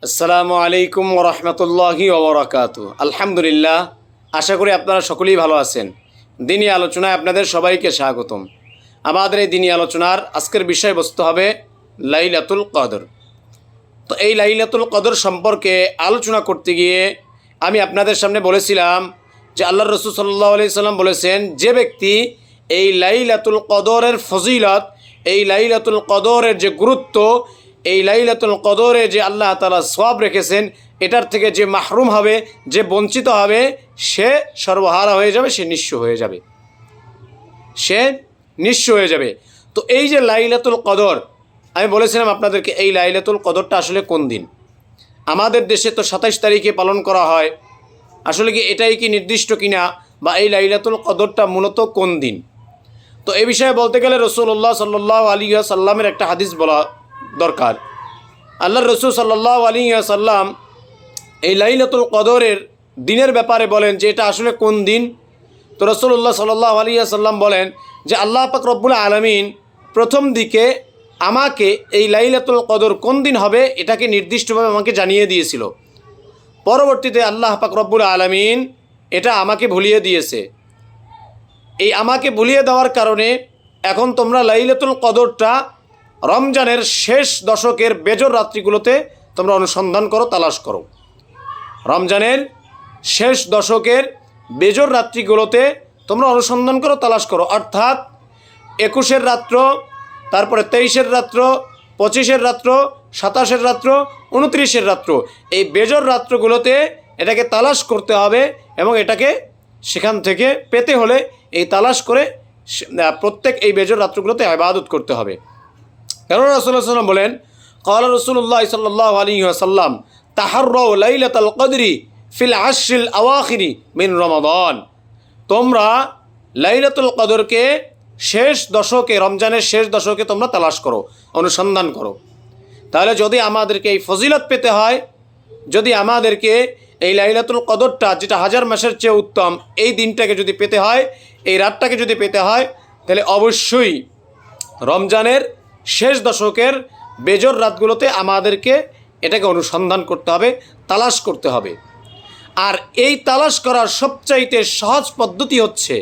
আসসালামু আলাইকুম ওরহমতুল্লাহি ওবরাকাতু। আলহামদুলিল্লাহ, আশা করি আপনারা সকলেই ভালো আছেন। দিনী আলোচনায় আপনাদের সবাইকে স্বাগতম। আমাদের এই দিনী আলোচনার আজকের বিষয়বস্তু হবে লাইলাতুল কদর। তো এই লাইলাতুল কদর সম্পর্কে আলোচনা করতে গিয়ে আমি আপনাদের সামনে বলেছিলাম যে আল্লাহর রাসূল সাল্লাল্লাহু আলাইহি সাল্লাম বলেছেন, যে ব্যক্তি এই লাইলাতুল কদরের ফজিলত, এই লাইলাতুল কদরের যে গুরুত্ব, এই লাইলাতুল কদরে যে আল্লাহ তাআলা সওয়াব রেখেছেন, এটার থেকে যে মাহরুম হবে, যে বঞ্চিত হবে, সে সর্বহারা হয়ে যাবে, সে নিঃস্ব হয়ে যাবে, সে নিঃস্ব হয়ে যাবে। তো এই যে লাইলাতুল কদর, আমি বলেছিলাম আপনাদেরকে এই লাইলাতুল কদরটা আসলে কোন দিন। আমাদের দেশে তো 27 তারিখে পালন করা হয়। আসলে কি এটাই কি নির্দিষ্ট কিনা, বা এই লাইলাতুল কদরটা মূলত কোন দিন? তো এই বিষয়ে বলতে গেলে রাসূলুল্লাহ সাল্লাল্লাহু আলাইহি ওয়াসাল্লামের একটা হাদিস বলা দরকার। আল্লাহর রাসূল সাল্লাল্লাহু আলাইহি ওয়াসাল্লাম এই লাইলাতুল কদরের দিনের ব্যাপারে বলেন যে এটা আসলে কোন দিন। তো রাসূলুল্লাহ সাল্লাল্লাহু আলাইহি ওয়াসাল্লাম বলেন যে আল্লাহ পাক রব্বুল আলামিন প্রথম দিকে আমাকে এই লাইলাতুল কদর কোন দিন হবে এটাকে নির্দিষ্টভাবে আমাকে জানিয়ে দিয়েছিল। পরবর্তীতে আল্লাহ পাক রব্বুল আলামিন এটা আমাকে ভুলিয়ে দিয়েছে। এই আমাকে ভুলিয়ে দেওয়ার কারণে এখন তোমরা লাইলাতুল কদরটা রমজানের শেষ দশকের বেজর রাত্রিগুলোতে তোমরা অনুসন্ধান করো, তালাশ করো। রমজানের শেষ দশকের বেজর রাত্রিগুলোতে তোমরা অনুসন্ধান করো, তালাশ করো। অর্থাৎ 21-এর রাত্র, তারপরে 23-এর রাত্র, 25-এর রাত্র, 27-এর রাত্র, 29-এর রাত্র, এই বেজর রাত্রগুলোতে এটাকে তালাশ করতে হবে এবং এটাকে সেখান থেকে পেতে হলে এই তালাশ করে প্রত্যেক এই বেজর রাত্রগুলোতে ইবাদত করতে হবে। কারণ রাসূলুল্লাহ সাল্লাল্লাহু আলাইহি ওয়াসাল্লাম বলেন, ক্বালা রাসূলুল্লাহ সাল্লাল্লাহু আলাইহি ওয়াসাল্লাম তাহাররাউ লাইলাতাল কদরি ফিল আশরিল আওয়াখিরি মিন রমাদান। তোমরা লাইলাতুল কদরকে শেষ দশকে, রমজানের শেষ দশকে তোমরা তালাশ করো, অনুসন্ধান করো। তাহলে যদি আমাদেরকে এই ফজিলত পেতে হয়, যদি আমাদেরকে এই লাইলাতুল কদরটা, যেটা হাজার মাসের চেয়ে উত্তম, এই দিনটাকে যদি পেতে হয়, এই রাতটাকে যদি পেতে হয়, তাহলে অবশ্যই রমজানের শেষ দশকের বেজর রাতগুলোতে আমাদেরকে এটাকে অনুসন্ধান করতে হবে, তালাশ করতে হবে। আর এই তালাশ করার সবচাইতে সহজ পদ্ধতি হচ্ছে,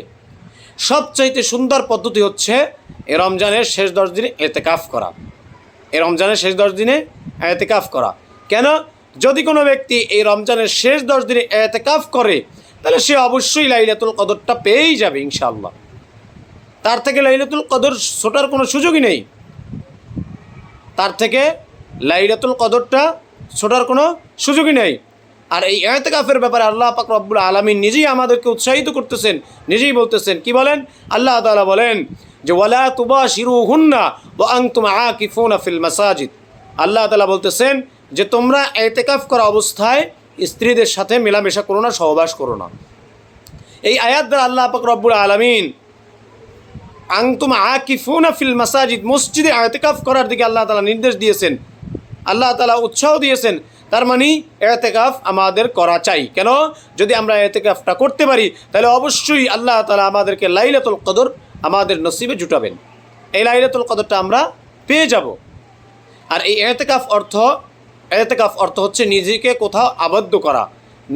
সবচাইতে সুন্দর পদ্ধতি হচ্ছে এই রমজানের শেষ 10 দিনে এতেকাফ করা। এই রমজানের শেষ 10 দিনে এতেকাফ করা। কেন? যদি কোনো ব্যক্তি এই রমজানের শেষ 10 দিনে এতেকাফ করে, তাহলে সে অবশ্যই লাইলাতুল কদরটা পেয়েই যাবে ইনশাআল্লাহ। তার থেকে লাইলাতুল কদর ছোটার কোনো সুযোগই নেই। তার থেকে লাইলাতুল কদরটা ছোটার কোনো সুযোগই নেই। আর এই ইতিকাফের ব্যাপারে আল্লাহ পাক রব্বুল আলামিন নিজেই আমাদেরকে উৎসাহিত করতেছেন, নিজেই বলতেছেন। কি বলেন? আল্লাহ তাআলা বলেন যে ওয়ালা তুবাশিরুহুন্না ওয়া আনতুম আকিফুনা ফিল মাসাজিদ। আল্লাহ তাআলা বলতেছেন যে তোমরা ইতিকাফ করা অবস্থায় স্ত্রীদের সাথে মেলামেশা করো না, সহবাস করো না। এই আয়াত দ্বারা আল্লাহ পাক রব্বুল আলামিন আনতুম আকিফুনা ফিল মাসাজিদ, মসজিদে ইতিকাফ করার দিকে আল্লাহ তাআলা নির্দেশ দিয়েছেন, আল্লাহ তাআলা উৎসাহ দিয়েছেন। তার মানে ইতিকাফ আমাদের করা চাই। কেন? যদি আমরা ইতিকাফটা করতে পারি, তাহলে অবশ্যই আল্লাহ তাআলা আমাদেরকে লাইলাতুল কদর আমাদের নসিবে জুটাবেন। এই লাইলাতুল কদরটা আমরা পেয়ে যাব। আর এই ইতিকাফ অর্থ হচ্ছে নিজেকে কোথাও আবদ্ধ করা,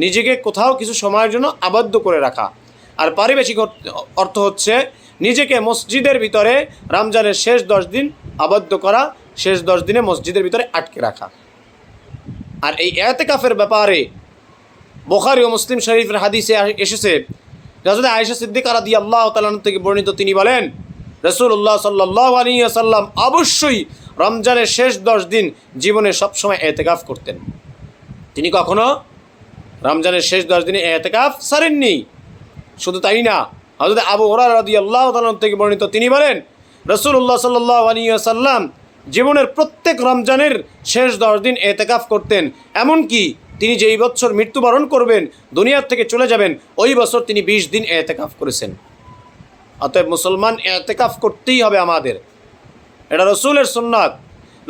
নিজেকে কোথাও কিছু সময়ের জন্য আবদ্ধ করে রাখা। আর পারিবেশিক অর্থ হচ্ছে নিজেকে মসজিদের ভিতরে রমজানের শেষ 10 দিন আবদ্ধ করা, শেষ 10 দিনে মসজিদের ভিতরে আটকে রাখা। আর এই ইতিকাফের ব্যাপারে বুখারী ও মুসলিম শরীফের হাদিসে এসেছে, হযরত আয়েশা সিদ্দিকা রাদিয়াল্লাহু তাআলা থেকে বর্ণিত, তিনি বলেন রাসূলুল্লাহ সাল্লাল্লাহু আলাইহি ওয়াসাল্লাম অবশ্যই রমজানের শেষ 10 দিন জীবনে সবসময় ইতিকাফ করতেন। তিনি কখনো রমজানের শেষ 10 দিনে ইতিকাফ ছাড়েননি। শুধু তাই না, হযরত আবু হুরায়রা রাদিয়াল্লাহু তাআলা থেকে বর্ণিত, তিনি বলেন রাসূলুল্লাহ সাল্লাল্লাহু আলাইহি ওয়াসাল্লাম জীবনের প্রত্যেক রমজানের শেষ 10 দিন ইতিকাফ করতেন। এমনকি তিনি যেই বছর মৃত্যুবরণ করবেন, দুনিয়ার থেকে চলে যাবেন, ওই বছর তিনি 20 দিন ইতিকাফ করেছেন। অতএব মুসলমান ইতিকাফ করতেই হবে আমাদের, এটা রাসূলের সুন্নাত।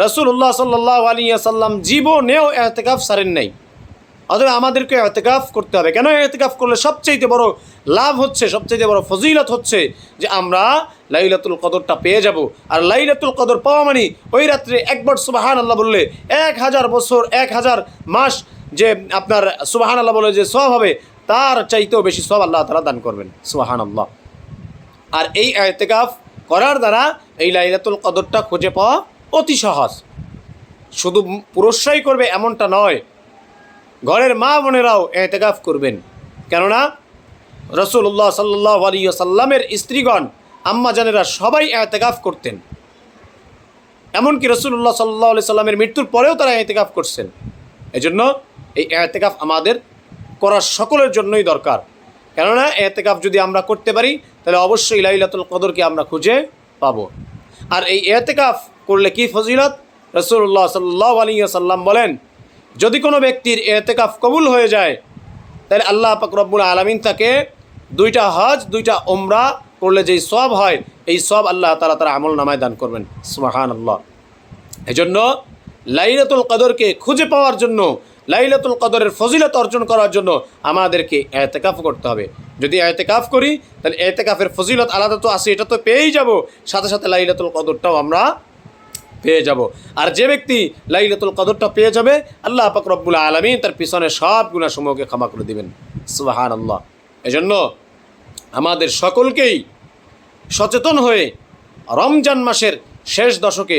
রাসূলুল্লাহ সাল্লাল্লাহু আলাইহি ওয়াসাল্লাম জীবনেও ইতিকাফ ছাড়েন নাই। অতএব আমাদেরকে ইতিকাফ করতে হবে। কেন ইতিকাফ করলে সবচেয়ে বড় লাভ হচ্ছে, সবচেয়ে বড় ফজিলত হচ্ছে যে আমরা লাইলাতুল কদরটা পেয়ে যাব। আর লাইলাতুল কদর পাওয়া মানে ওই রাত্রে একবার সুবহানাল্লাহ বললে 1000 বছর 1000 মাস যে আপনার সুবহানাল্লাহ বলে যে সওয়াব হবে, তার চাইতেও বেশি সওয়াব আল্লাহ তাআলা দান করবেন। সুবহানাল্লাহ। আর এই ইতিকাফ করার দ্বারা এই লাইলাতুল কদরটা খুঁজে পাওয়া অতি সহজ। শুধু পুরুষরাই করবে এমনটা নয়, ঘরের মা বোনেরাও ইতিকাফ করবেন। কেননা রাসূলুল্লাহ সাল্লাল্লাহু আলাইহি ওয়াসাল্লামের স্ত্রীগণ আম্মা জানেরা সবাই ইতিকাফ করতেন। এমনকি রাসূলুল্লাহ সাল্লাল্লাহু আলাইহি সাল্লামের মৃত্যুর পরেও তারা ইতিকাফ করছেন। এজন্য এই ইতিকাফ আমাদের করা সকলের জন্যই দরকার। কেননা ইতিকাফ যদি আমরা করতে পারি তাহলে অবশ্যই লাইলাতুল কদরকে আমরা খুঁজে পাবো। আর এই ইতিকাফ করলে কি ফজিলত, রাসূলুল্লাহ সাল্লাল্লাহু আলাইহি ওয়াসাল্লাম বলেন, যদি কোনো ব্যক্তির ইতিকাফ কবুল হয়ে যায় তাহলে আল্লাহ পাক রব্বুল আলামিন তাকে 2টা হজ 2টা উমরা করলে যেই সওয়াব হয় এই সওয়াব আল্লাহ তাআলা তার আমল নামায় দান করবেন। সুবহানাল্লাহ। এজন্য লাইলাতুল কদরকে খুঁজে পাওয়ার জন্য, লাইলাতুল কদরের ফজিলত অর্জন করার জন্য আমাদেরকে ইতিকাফ করতে হবে। যদি ইতিকাফ করি তাহলে ইতিকাফের ফজিলত আলাদা তো আছে, এটা তো পেয়েই যাব, সাথে সাথে লাইলাতুল কদরটাও আমরা পেয়ে যাব। আর যে ব্যক্তি লাইলাতুল কদরটা পেয়ে যাবে আল্লাহ পাক রব্বুল আলামিন তার পিছনে সব গুনাহসমূহকে ক্ষমা করে দিবেন। সুবহানাল্লাহ। এজন্য আমাদের সকলকেই সচেতন হয়ে রমজান মাসের শেষ দশকে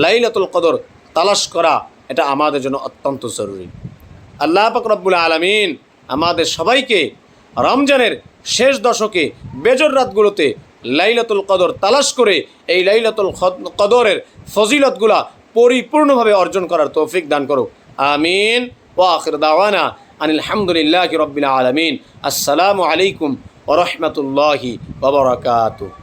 লাইলাতুল কদর তালাশ করা এটা আমাদের জন্য অত্যন্ত জরুরি। আল্লাহ পাক রব্বুল আলামিন আমাদের সবাইকে রমজানের শেষ দশকে বেজর রাতগুলোতে লাইলাতুল কদর তালাশ করে এই লাইলাতুল কদরের ফজিলতগুলা পরিপূর্ণভাবে অর্জন করার তৌফিক দান করুক। আমিন। ওয়া আখির দাওয়ানা আনিল হামদুলিল্লাহি রাব্বিল আলামিন। আসসালামু আলাইকুম ওয়া রাহমাতুল্লাহি ওয়া বারাকাতুহু।